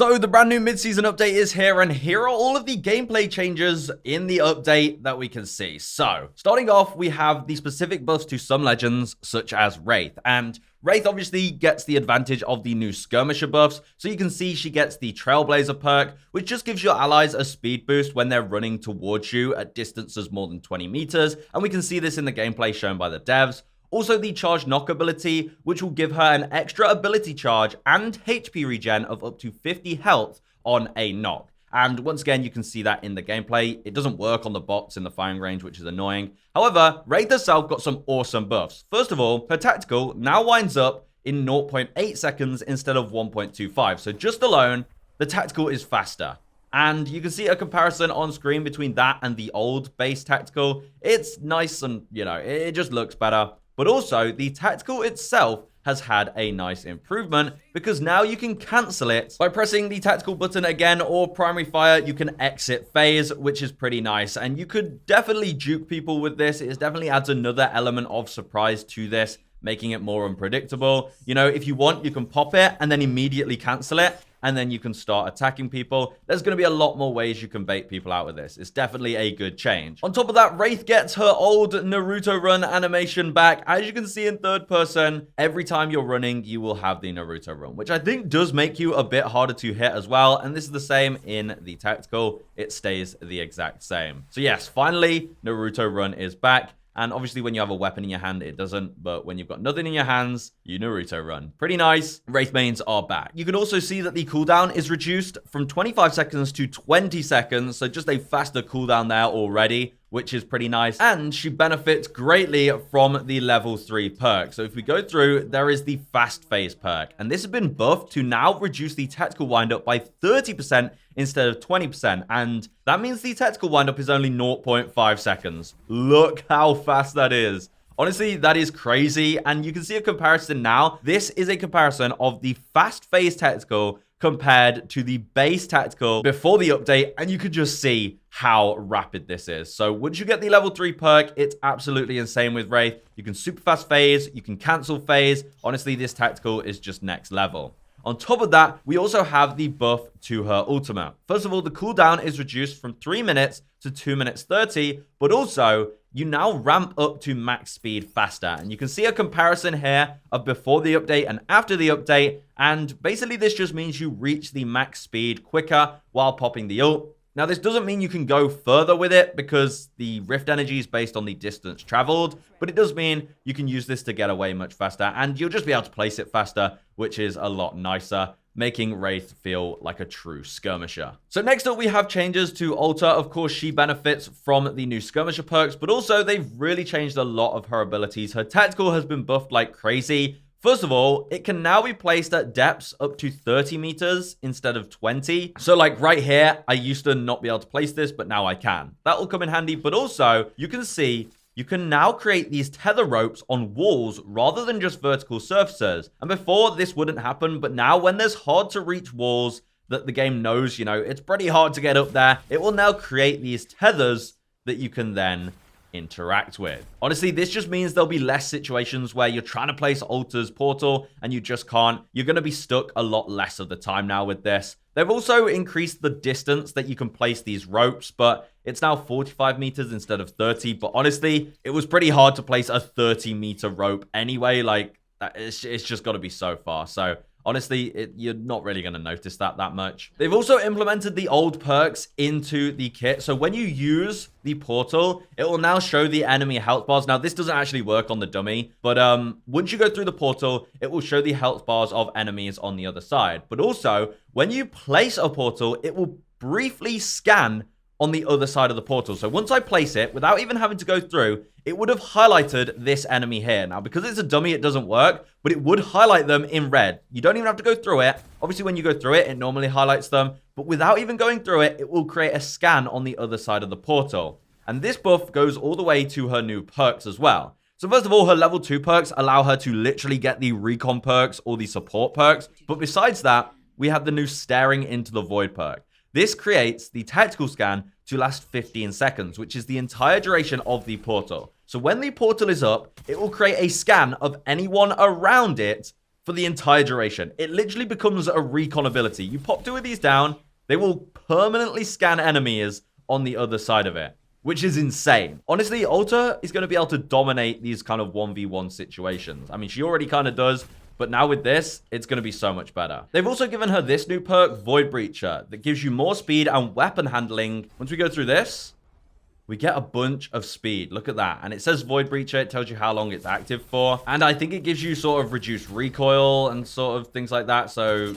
So the brand new mid-season update is here, and here are all of the gameplay changes in the update that we can see. So starting off, we have the specific buffs to some legends such as Wraith, and Wraith obviously gets the advantage of the new Skirmisher buffs, so you can see she gets the Trailblazer perk, which just gives your allies a speed boost when they're running towards you at distances more than 20 meters, and we can see this in the gameplay shown by the devs. Also, the Charge Knock ability, which will give her an extra ability charge and HP regen of up to 50 health on a knock. And once again, you can see that in the gameplay. It doesn't work on the bots in the firing range, which is annoying. However, Wraith herself got some awesome buffs. First of all, her tactical now winds up in 0.8 seconds instead of 1.25. So just alone, the tactical is faster. And you can see a comparison on screen between that and the old base tactical. It's nice and, it just looks better. But also, the tactical itself has had a nice improvement because now you can cancel it by pressing the tactical button again, or primary fire, you can exit phase, which is pretty nice. And you could definitely juke people with this. It definitely adds another element of surprise to this, making it more unpredictable. If you want, you can pop it and then immediately cancel it, and then you can start attacking people. There's going to be a lot more ways you can bait people out with this. It's definitely a good change. On top of that, Wraith gets her old Naruto run animation back. As you can see in third person, every time you're running, you will have the Naruto run, which I think does make you a bit harder to hit as well. And this is the same in the tactical. It stays the exact same. So yes, finally, Naruto run is back. And obviously, when you have a weapon in your hand, it doesn't. But when you've got nothing in your hands, you Naruto run. Pretty nice. Wraith mains are back. You can also see that the cooldown is reduced from 25 seconds to 20 seconds. So just a faster cooldown there already, which is pretty nice. And she benefits greatly from the level 3 perk. So if we go through, there is the fast phase perk. And this has been buffed to now reduce the tactical windup by 30% instead of 20%. And that means the tactical windup is only 0.5 seconds. Look how fast that is. Honestly, that is crazy. And you can see a comparison now. This is a comparison of the fast phase tactical compared to the base tactical before the update, and you could just see how rapid this is. So once you get the level 3 perk, it's absolutely insane with Wraith. You can super fast phase, you can cancel phase. Honestly, this tactical is just next level. On top of that, we also have the buff to her ultimate. First of all, the cooldown is reduced from 3 minutes to 2 minutes 30, but also you now ramp up to max speed faster. And you can see a comparison here of before the update and after the update. And basically this just means you reach the max speed quicker while popping the ult. Now, this doesn't mean you can go further with it because the Rift energy is based on the distance traveled, but it does mean you can use this to get away much faster, and you'll just be able to place it faster, which is a lot nicer, making Wraith feel like a true skirmisher. So next up, we have changes to Alta. Of course, she benefits from the new skirmisher perks, but also they've really changed a lot of her abilities. Her tactical has been buffed like crazy. First of all, it can now be placed at depths up to 30 meters instead of 20. So like right here, I used to not be able to place this, but now I can. That will come in handy, but also you can see you can now create these tether ropes on walls rather than just vertical surfaces. And before, this wouldn't happen, but now when there's hard to reach walls that the game knows, it's pretty hard to get up there, it will now create these tethers that you can then interact with. Honestly, this just means there'll be less situations where you're trying to place Alta's portal and you just can't. You're going to be stuck a lot less of the time now with this. They've also increased the distance that you can place these ropes, but it's now 45 meters instead of 30. But honestly, it was pretty hard to place a 30-meter rope anyway. Like, it's just got to be so far. So honestly, you're not really going to notice that much. They've also implemented the old perks into the kit. So when you use the portal, it will now show the enemy health bars. Now, this doesn't actually work on the dummy, but once you go through the portal, it will show the health bars of enemies on the other side. But also, when you place a portal, it will briefly scan on the other side of the portal. So once I place it, without even having to go through, it would have highlighted this enemy here. Now, because it's a dummy, it doesn't work, but it would highlight them in red. You don't even have to go through it. Obviously, when you go through it, it normally highlights them, but without even going through it, it will create a scan on the other side of the portal. And this buff goes all the way to her new perks as well. So first of all, her level 2 perks allow her to literally get the recon perks or the support perks. But besides that, we have the new staring into the void perk. This creates the tactical scan to last 15 seconds, which is the entire duration of the portal. So when the portal is up, it will create a scan of anyone around it for for the entire duration. It literally becomes a recon ability. You pop 2 of these down, they will permanently scan enemies on the other side of it, which is insane. Honestly, Ulta is going to be able to dominate these kind of 1v1 situations. I mean, she already kind of does, but now with this, it's going to be so much better. They've also given her this new perk, Void Breacher, that gives you more speed and weapon handling. Once we go through this, we get a bunch of speed. Look at that. And it says Void Breacher. It tells you how long it's active for. And I think it gives you sort of reduced recoil and sort of things like that. So,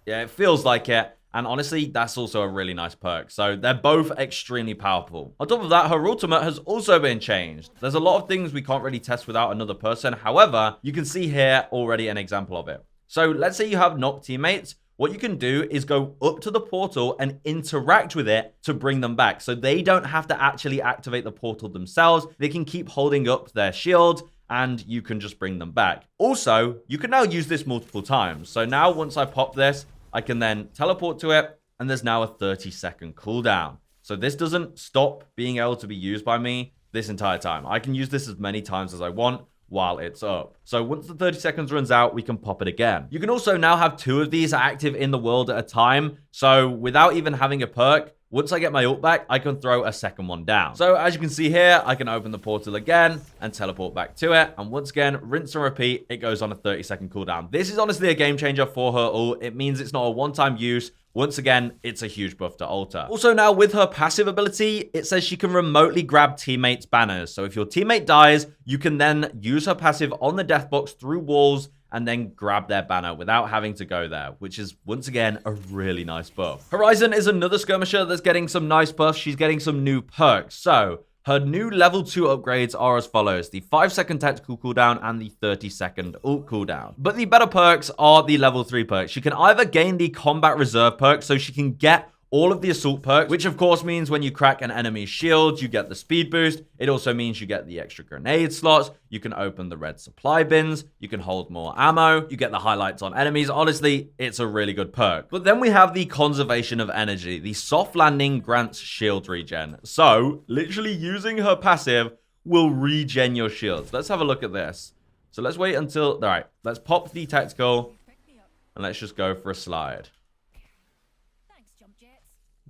yeah, it feels like it. And honestly, that's also a really nice perk. So they're both extremely powerful. On top of that, her ultimate has also been changed. There's a lot of things we can't really test without another person. However, you can see here already an example of it. So let's say you have knocked teammates. What you can do is go up to the portal and interact with it to bring them back. So they don't have to actually activate the portal themselves. They can keep holding up their shield and you can just bring them back. Also, you can now use this multiple times. So now once I pop this, I can then teleport to it, and there's now a 30-second cooldown. So this doesn't stop being able to be used by me this entire time. I can use this as many times as I want while it's up. So once the 30 seconds runs out, we can pop it again. You can also now have 2 of these active in the world at a time. So without even having a perk, once I get my ult back, I can throw a second one down. So as you can see here, I can open the portal again and teleport back to it. And once again, rinse and repeat, it goes on a 30-second cooldown. This is honestly a game changer for her ult. It means it's not a one-time use. Once again, it's a huge buff to Ulta. Also now with her passive ability, it says she can remotely grab teammates' banners. So if your teammate dies, you can then use her passive on the death box through walls and then grab their banner without having to go there, which is, once again, a really nice buff. Horizon is another skirmisher that's getting some nice buffs. She's getting some new perks. So her new level 2 upgrades are as follows: the 5-second tactical cooldown and the 30-second ult cooldown. But the better perks are the level 3 perks. She can either gain the combat reserve perk, so she can get all of the assault perks, which of course means when you crack an enemy's shield, you get the speed boost. It also means you get the extra grenade slots. You can open the red supply bins. You can hold more ammo. You get the highlights on enemies. Honestly, it's a really good perk. But then we have the conservation of energy. The soft landing grants shield regen. So literally using her passive will regen your shields. Let's have a look at this. So let's wait until, all right, let's pop the tactical and let's just go for a slide.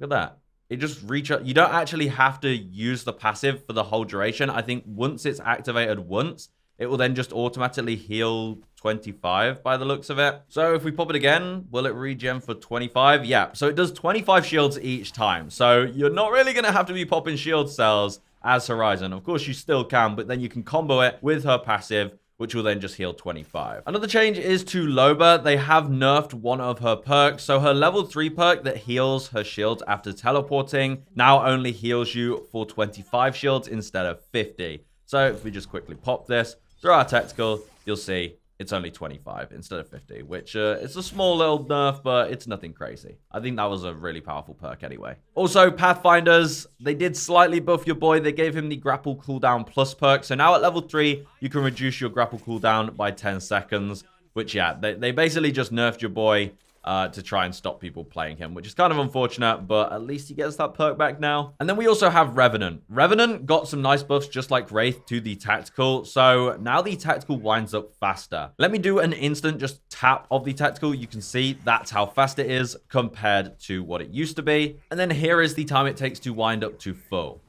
Look at that. It just you don't actually have to use the passive for the whole duration. I think once it's activated once, it will then just automatically heal 25 by the looks of it. So if we pop it again, will it regen for 25? Yeah, so it does 25 shields each time. So you're not really going to have to be popping shield cells as Horizon. Of course, you still can, but then you can combo it with her passive, which will then just heal 25. Another change is to Loba. They have nerfed one of her perks. So her level 3 perk that heals her shields after teleporting now only heals you for 25 shields instead of 50. So if we just quickly pop this through our tactical, you'll see it's only 25 instead of 50, which it's a small little nerf, but it's nothing crazy. I think that was a really powerful perk anyway. Also, Pathfinders, they did slightly buff your boy. They gave him the grapple cooldown plus perk. So now at level 3, you can reduce your grapple cooldown by 10 seconds, which, yeah, they basically just nerfed your boy to try and stop people playing him, which is kind of unfortunate, but at least he gets that perk back now. And then we also have Revenant. Revenant got some nice buffs just like Wraith to the tactical, so now the tactical winds up faster. Let me do an instant just tap of the tactical. You can see that's how fast it is compared to what it used to be. And then here is the time it takes to wind up to full.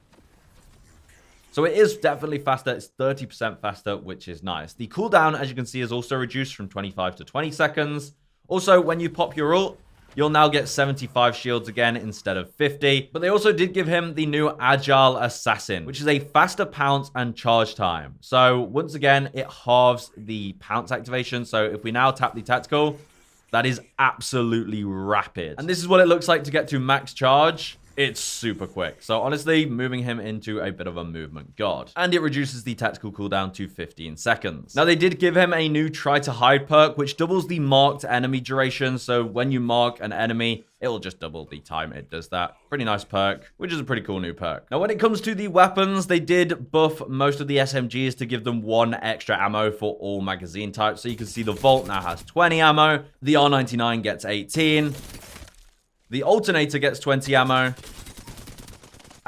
So it is definitely faster. It's 30% faster, which is nice. The cooldown, as you can see, is also reduced from 25 to 20 seconds. Also, when you pop your ult, you'll now get 75 shields again instead of 50. But they also did give him the new Agile Assassin, which is a faster pounce and charge time. So once again, it halves the pounce activation. So if we now tap the tactical, that is absolutely rapid. And this is what it looks like to get to max charge. It's super quick. So honestly, moving him into a bit of a movement god. And it reduces the tactical cooldown to 15 seconds. Now, they did give him a new try to hide perk, which doubles the marked enemy duration. So when you mark an enemy, it will just double the time it does that. Pretty nice perk, which is a pretty cool new perk. Now, when it comes to the weapons, they did buff most of the SMGs to give them 1 extra ammo for all magazine types. So you can see the Volt now has 20 ammo. The R99 gets 18. The Alternator gets 20 ammo.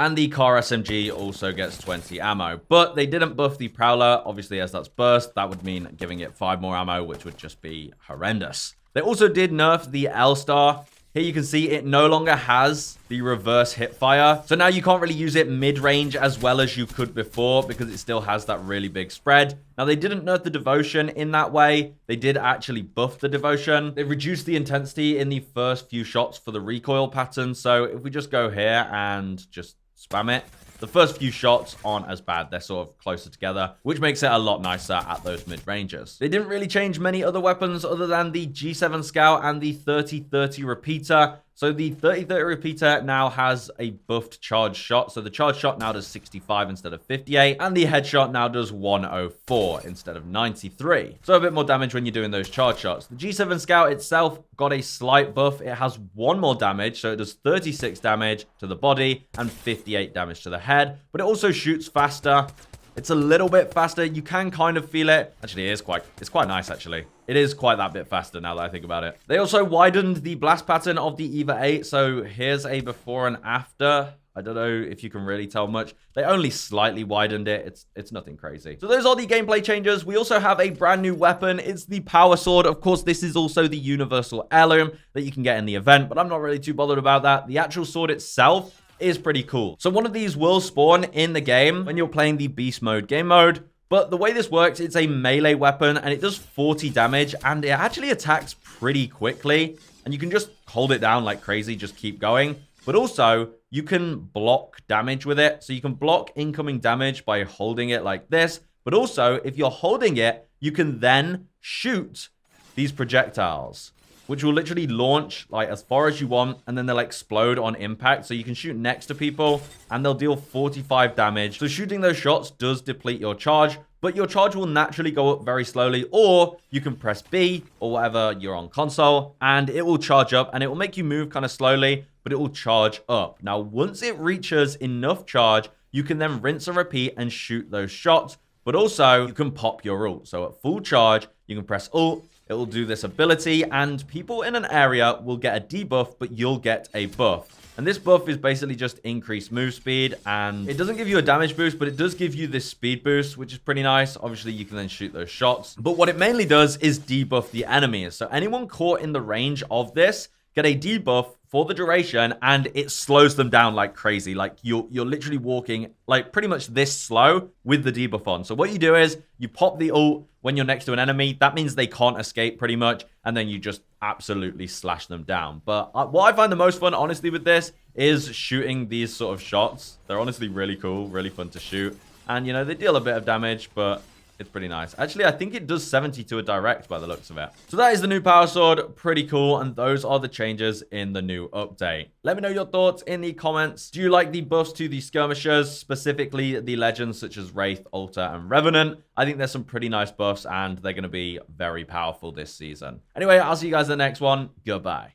And the car SMG also gets 20 ammo. But they didn't buff the Prowler. Obviously, as that's burst, that would mean giving it 5 more ammo, which would just be horrendous. They also did nerf the L-Star. Here you can see it no longer has the reverse hipfire. So now you can't really use it mid-range as well as you could before because it still has that really big spread. Now, they didn't nerf the devotion in that way. They did actually buff the devotion. They reduced the intensity in the first few shots for the recoil pattern. So if we just go here and just spam it, the first few shots aren't as bad. They're sort of closer together, which makes it a lot nicer at those mid-ranges. They didn't really change many other weapons other than the G7 Scout and the 30-30 repeater. So the 30-30 repeater now has a buffed charge shot. So the charge shot now does 65 instead of 58. And the headshot now does 104 instead of 93. So a bit more damage when you're doing those charge shots. The G7 Scout itself got a slight buff. It has 1 more damage. So it does 36 damage to the body and 58 damage to the head. But it also shoots faster. It's a little bit faster. You can kind of feel it. Actually, it's quite nice, actually. It is quite that bit faster now that I think about it. They also widened the blast pattern of the EVA 8. So here's a before and after. I don't know if you can really tell much. They only slightly widened it. It's nothing crazy. So those are the gameplay changes. We also have a brand new weapon. It's the Power Sword. Of course, this is also the universal heirloom that you can get in the event, but I'm not really too bothered about that. The actual sword itself is pretty cool. So one of these will spawn in the game when you're playing the beast mode game mode. But the way this works, it's a melee weapon and it does 40 damage and it actually attacks pretty quickly. And you can just hold it down like crazy, just keep going. But also, you can block damage with it. So you can block incoming damage by holding it like this. But also, if you're holding it, you can then shoot these projectiles, which will literally launch like as far as you want, and then they'll explode on impact. So you can shoot next to people, and they'll deal 45 damage. So shooting those shots does deplete your charge, but your charge will naturally go up very slowly, or you can press B or whatever you're on console, and it will charge up, and it will make you move kind of slowly, but it will charge up. Now, once it reaches enough charge, you can then rinse and repeat and shoot those shots, but also you can pop your ult. So at full charge, you can press ult, it will do this ability, and people in an area will get a debuff, but you'll get a buff. And this buff is basically just increased move speed, and it doesn't give you a damage boost, but it does give you this speed boost, which is pretty nice. Obviously, you can then shoot those shots. But what it mainly does is debuff the enemies. So anyone caught in the range of this get a debuff for the duration, and it slows them down like crazy. Like you're literally walking like pretty much this slow with the debuff on. So what you do is you pop the ult when you're next to an enemy. That means they can't escape pretty much, and then you just absolutely slash them down. But what I find the most fun, honestly, with this is shooting these sort of shots. They're honestly really cool, really fun to shoot. And, you know, they deal a bit of damage, but it's pretty nice. Actually, I think it does 70 to a direct by the looks of it. So that is the new Power Sword. Pretty cool. And those are the changes in the new update. Let me know your thoughts in the comments. Do you like the buffs to the skirmishers, specifically the legends such as Wraith, Altar, and Revenant? I think there's some pretty nice buffs, and they're going to be very powerful this season. Anyway, I'll see you guys in the next one. Goodbye.